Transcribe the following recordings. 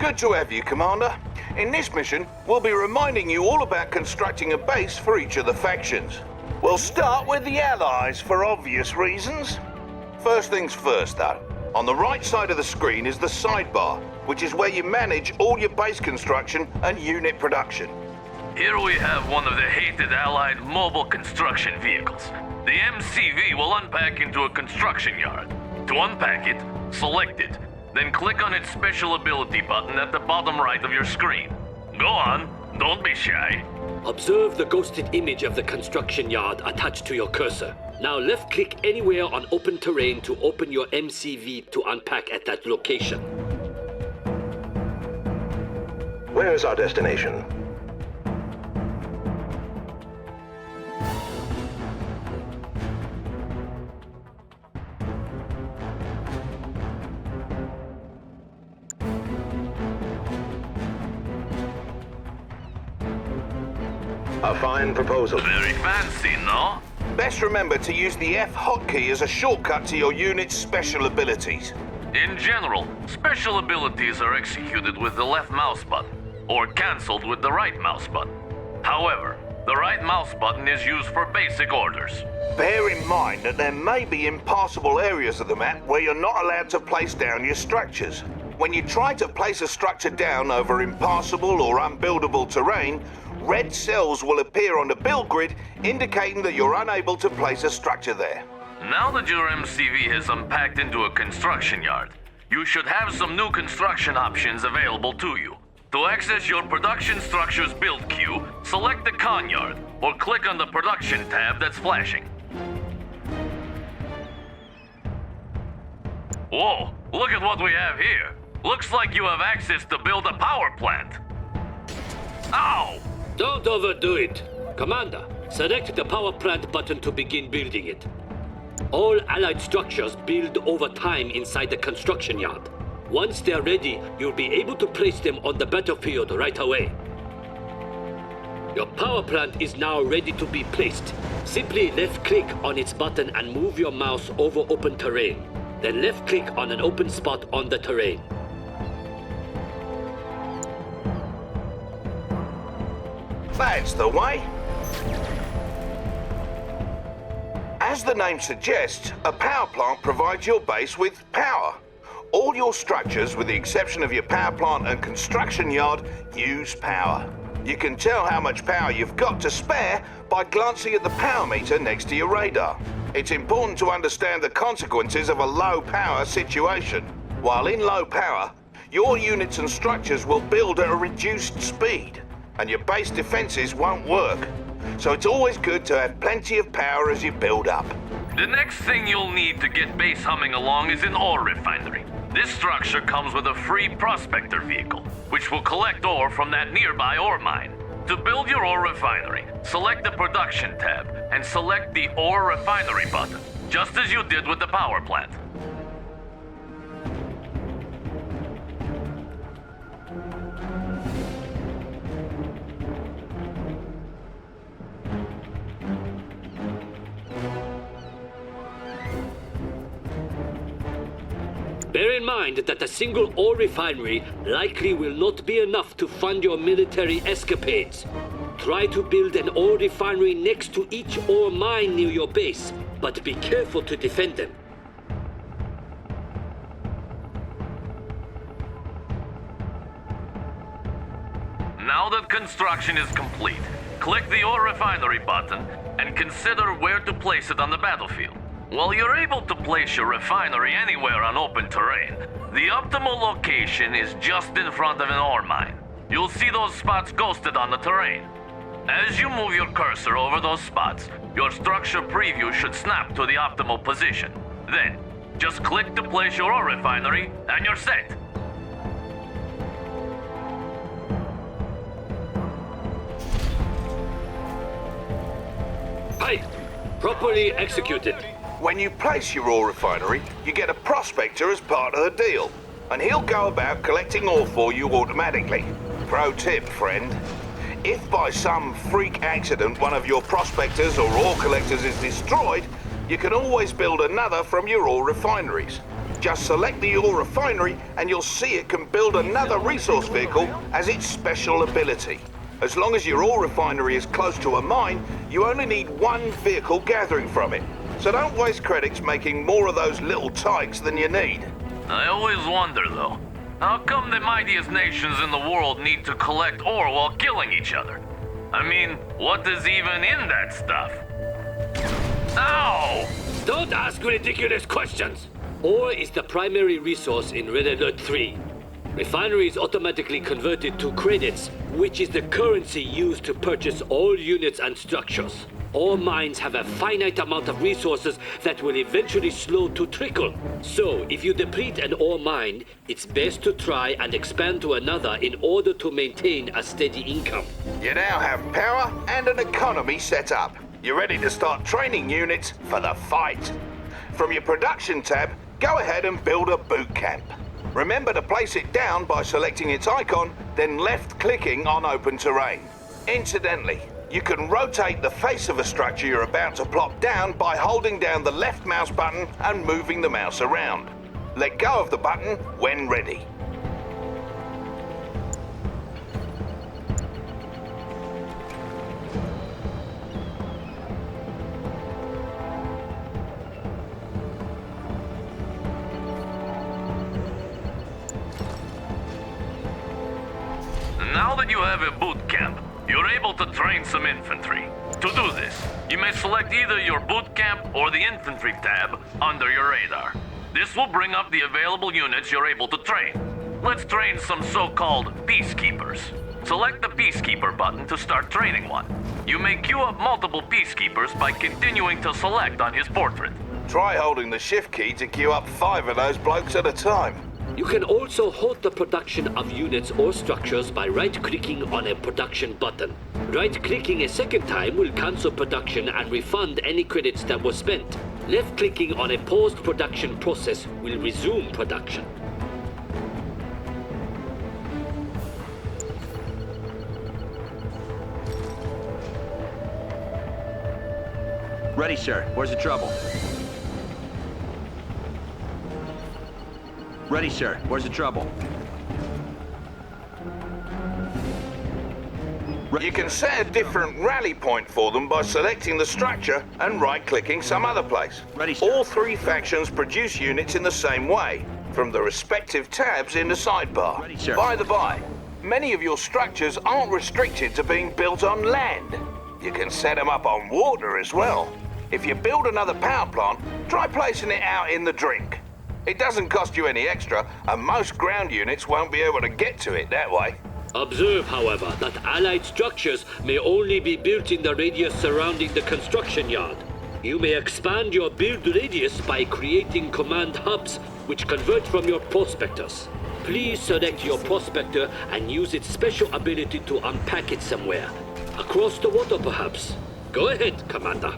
Good to have you, Commander. In this mission, we'll be reminding you all about constructing a base for each of the factions. We'll start with the Allies for obvious reasons. First things first, though. On the right side of the screen is the sidebar, which is where you manage all your base construction and unit production. Here we have one of the hated Allied mobile construction vehicles. The MCV will unpack into a construction yard. To unpack it, select it, then click on its special ability button at the bottom right of your screen. Go on, don't be shy. Observe the ghosted image of the construction yard attached to your cursor. Now left-click anywhere on open terrain to open your MCV to unpack at that location. Where is our destination? A fine proposal. Very fancy, no? Best remember to use the F hotkey as a shortcut to your unit's special abilities. In general, special abilities are executed with the left mouse button, or cancelled with the right mouse button. However, the right mouse button is used for basic orders. Bear in mind that there may be impassable areas of the map where you're not allowed to place down your structures. When you try to place a structure down over impassable or unbuildable terrain, red cells will appear on the build grid indicating that you're unable to place a structure there. Now that your MCV has unpacked into a construction yard, you should have some new construction options available to you. To access your production structure's build queue, select the con yard or click on the production tab that's flashing. Whoa, look at what we have here. Looks like you have access to build a power plant. Ow! Don't overdo it. Commander, select the power plant button to begin building it. All Allied structures build over time inside the construction yard. Once they're ready, you'll be able to place them on the battlefield right away. Your power plant is now ready to be placed. Simply left-click on its button and move your mouse over open terrain. Then left-click on an open spot on the terrain. That's the way. As the name suggests, a power plant provides your base with power. All your structures, with the exception of your power plant and construction yard, use power. You can tell how much power you've got to spare by glancing at the power meter next to your radar. It's important to understand the consequences of a low power situation. While in low power, your units and structures will build at a reduced speed, and your base defenses won't work. So it's always good to have plenty of power as you build up. The next thing you'll need to get base humming along is an ore refinery. This structure comes with a free prospector vehicle, which will collect ore from that nearby ore mine. To build your ore refinery, select the production tab and select the ore refinery button, just as you did with the power plant. Bear in mind that a single ore refinery likely will not be enough to fund your military escapades. Try to build an ore refinery next to each ore mine near your base, but be careful to defend them. Now that construction is complete, click the ore refinery button and consider where to place it on the battlefield. While you're able to place your refinery anywhere on open terrain, the optimal location is just in front of an ore mine. You'll see those spots ghosted on the terrain. As you move your cursor over those spots, your structure preview should snap to the optimal position. Then, just click to place your ore refinery and you're set. Right. Properly executed. When you place your ore refinery, you get a prospector as part of the deal, and he'll go about collecting ore for you automatically. Pro tip, friend. If by some freak accident one of your prospectors or ore collectors is destroyed, you can always build another from your ore refineries. Just select the ore refinery and you'll see it can build another resource vehicle as its special ability. As long as your ore refinery is close to a mine, you only need one vehicle gathering from it. So don't waste credits making more of those little tykes than you need. I always wonder, though, how come the mightiest nations in the world need to collect ore while killing each other? I mean, what is even in that stuff? Ow! Don't ask ridiculous questions! Ore is the primary resource in Red Alert 3. Refinery is automatically converted to credits, which is the currency used to purchase all units and structures. All mines have a finite amount of resources that will eventually slow to trickle. So, if you deplete an ore mine, it's best to try and expand to another in order to maintain a steady income. You now have power and an economy set up. You're ready to start training units for the fight. From your production tab, go ahead and build a boot camp. Remember to place it down by selecting its icon, then left-clicking on open terrain. Incidentally, you can rotate the face of a structure you're about to plop down by holding down the left mouse button and moving the mouse around. Let go of the button when ready. Now that you have a boot camp, you're able to train some infantry. To do this, you may select either your boot camp or the infantry tab under your radar. This will bring up the available units you're able to train. Let's train some so-called peacekeepers. Select the peacekeeper button to start training one. You may queue up multiple peacekeepers by continuing to select on his portrait. Try holding the shift key to queue up 5 of those blokes at a time. You can also halt the production of units or structures by right-clicking on a production button. Right-clicking a second time will cancel production and refund any credits that were spent. Left-clicking on a paused production process will resume production. Ready, sir. Where's the trouble? Ready, sir. Where's the trouble? You can set a different rally point for them by selecting the structure and right-clicking some other place. Ready, sir. All 3 factions produce units in the same way, from the respective tabs in the sidebar. Ready, sir. By the by, many of your structures aren't restricted to being built on land. You can set them up on water as well. If you build another power plant, try placing it out in the drink. It doesn't cost you any extra, and most ground units won't be able to get to it that way. Observe, however, that allied structures may only be built in the radius surrounding the construction yard. You may expand your build radius by creating command hubs, which convert from your prospectors. Please select your prospector and use its special ability to unpack it somewhere. Across the water, perhaps. Go ahead, Commander.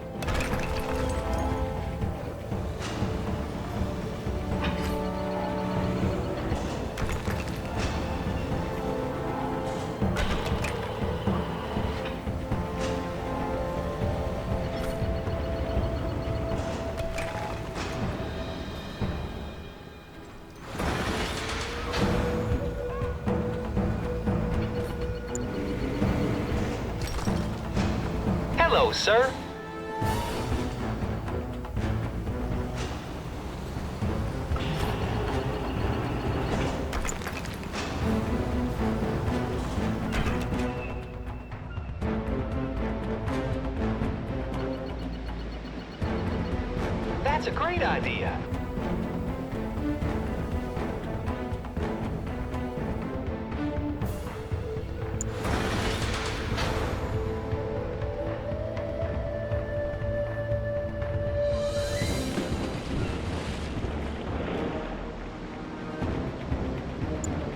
Hello, sir. That's a great idea.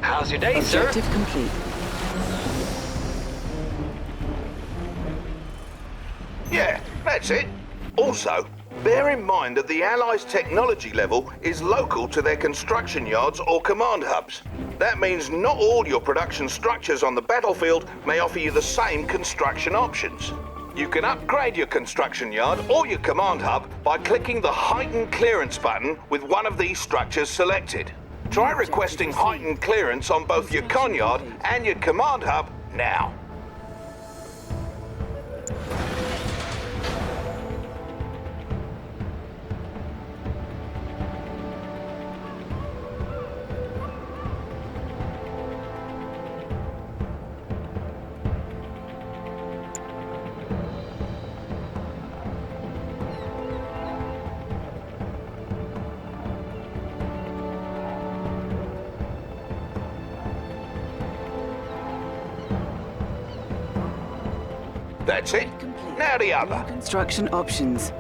How's your day, sir? Objective complete. Yeah, that's it. Also, bear in mind that the Allies' technology level is local to their construction yards or command hubs. That means not all your production structures on the battlefield may offer you the same construction options. You can upgrade your construction yard or your command hub by clicking the Heightened Clearance button with one of these structures selected. Try requesting heightened clearance on both your con yard and your command hub now. That's it. Now the other. Construction options.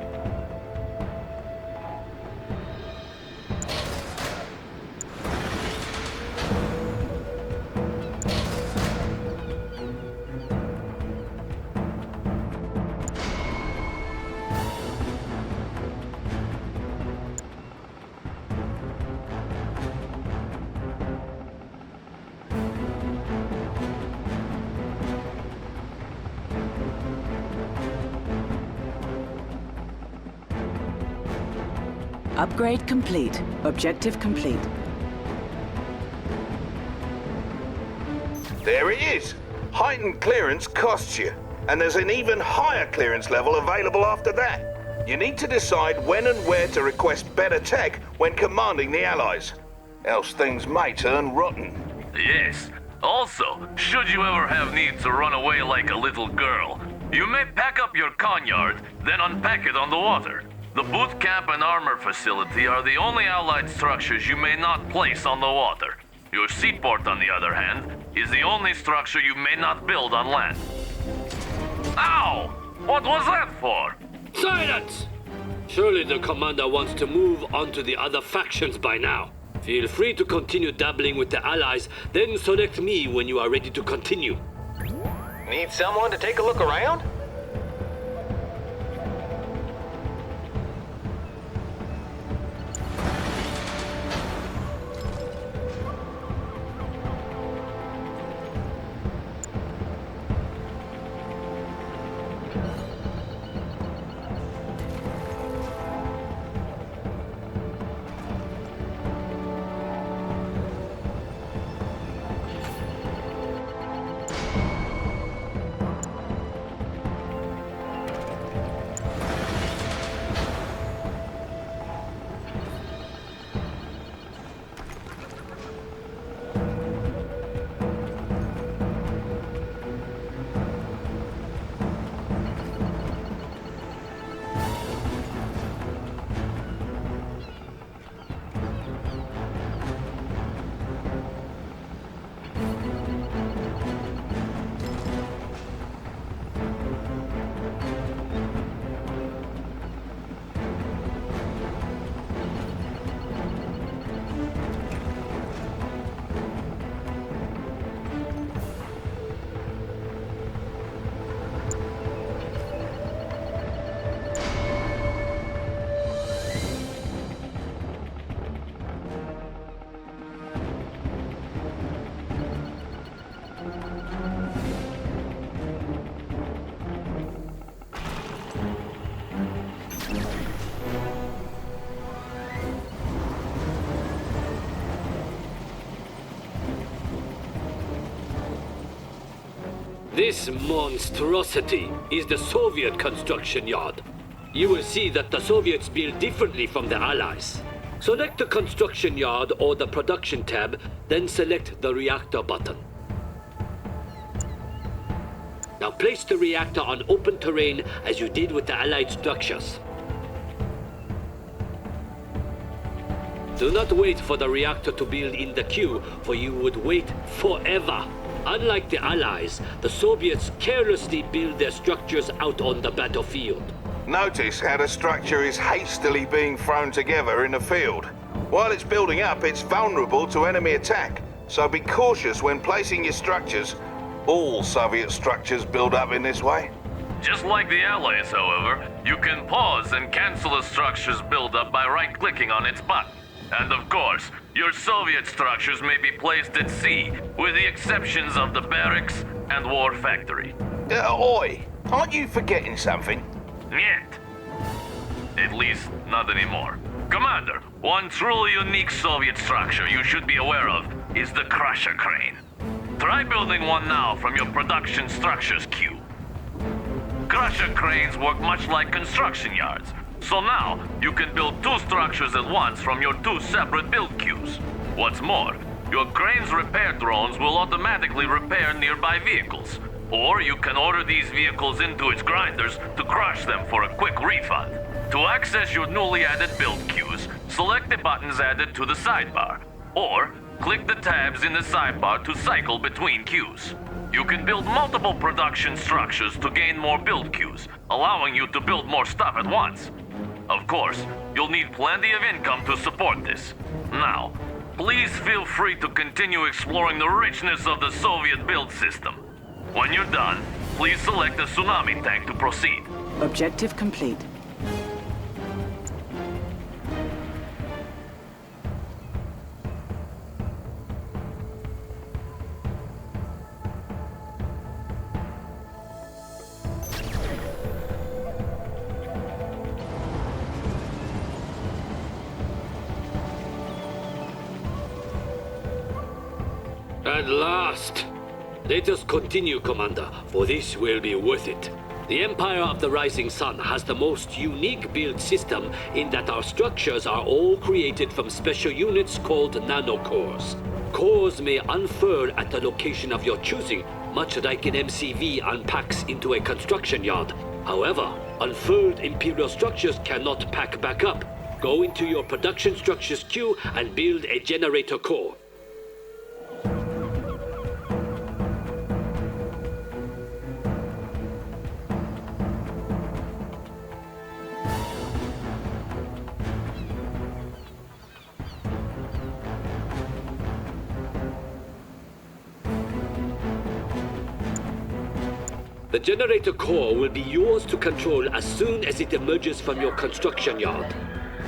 Upgrade complete. Objective complete. There it is. Heightened clearance costs you, and there's an even higher clearance level available after that. You need to decide when and where to request better tech when commanding the Allies, else things may turn rotten. Yes. Also, should you ever have need to run away like a little girl, you may pack up your con-yard, then unpack it on the water. The boot camp and armor facility are the only Allied structures you may not place on the water. Your seaport, on the other hand, is the only structure you may not build on land. Ow! What was that for? Silence! Surely the commander wants to move on to the other factions by now. Feel free to continue dabbling with the Allies, then select me when you are ready to continue. Need someone to take a look around? This monstrosity is the Soviet construction yard. You will see that the Soviets build differently from the Allies. Select the construction yard or the production tab, then select the reactor button. Now place the reactor on open terrain as you did with the Allied structures. Do not wait for the reactor to build in the queue, for you would wait forever. Unlike the Allies, the Soviets carelessly build their structures out on the battlefield. Notice how the structure is hastily being thrown together in the field. While it's building up, it's vulnerable to enemy attack, so be cautious when placing your structures. All Soviet structures build up in this way. Just like the Allies, however, you can pause and cancel a structure's buildup by right-clicking on its button. And of course, your Soviet structures may be placed at sea, with the exceptions of the barracks and war factory. Oi! Aren't you forgetting something? Yet. At least, not anymore. Commander, one truly unique Soviet structure you should be aware of is the Crusher Crane. Try building one now from your production structures queue. Crusher cranes work much like construction yards, so now you can build two structures at once from your two separate build queues. What's more, your crane's repair drones will automatically repair nearby vehicles, or you can order these vehicles into its grinders to crush them for a quick refund. To access your newly added build queues, select the buttons added to the sidebar, or click the tabs in the sidebar to cycle between queues. You can build multiple production structures to gain more build queues, allowing you to build more stuff at once. Of course, you'll need plenty of income to support this. Now, please feel free to continue exploring the richness of the Soviet build system. When you're done, please select the tsunami tank to proceed. Objective complete. At last! Let us continue, Commander, for this will be worth it. The Empire of the Rising Sun has the most unique build system in that our structures are all created from special units called nanocores. Cores may unfurl at the location of your choosing, much like an MCV unpacks into a construction yard. However, unfurled Imperial structures cannot pack back up. Go into your production structures queue and build a generator core. The generator core will be yours to control as soon as it emerges from your construction yard.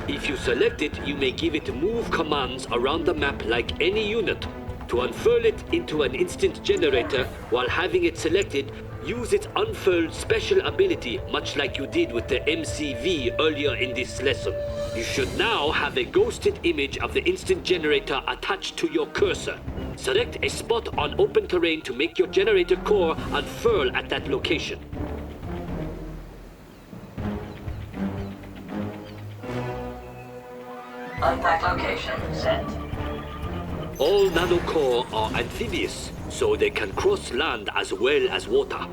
If you select it, you may give it move commands around the map like any unit. To unfurl it into an instant generator while having it selected, use its unfurled special ability much like you did with the MCV earlier in this lesson. You should now have a ghosted image of the instant generator attached to your cursor. Select a spot on open terrain to make your generator core unfurl at that location. Unpack location set. All nanocore are amphibious, so they can cross land as well as water.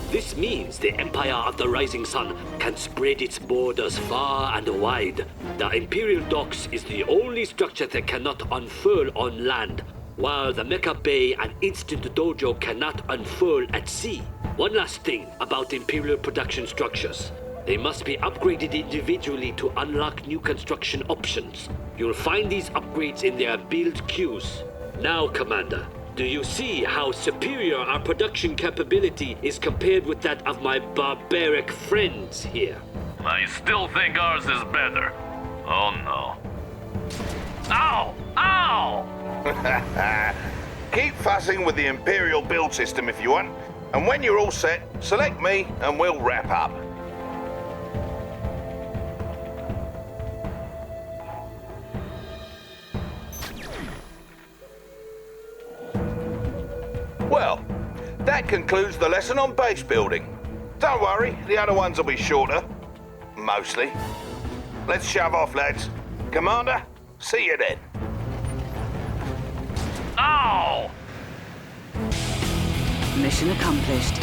This means the Empire of the Rising Sun can spread its borders far and wide. The Imperial Docks is the only structure that cannot unfurl on land, while the Mecha Bay and Instant Dojo cannot unfurl at sea. One last thing about Imperial production structures. They must be upgraded individually to unlock new construction options. You'll find these upgrades in their build queues. Now, Commander, do you see how superior our production capability is compared with that of my barbaric friends here? I still think ours is better. Oh no. Ow! Ow! Keep fussing with the Imperial build system if you want, and when you're all set, select me and we'll wrap up. Well, that concludes the lesson on base building. Don't worry, the other ones will be shorter. Mostly. Let's shove off, lads. Commander, see you then. Ow! Mission accomplished.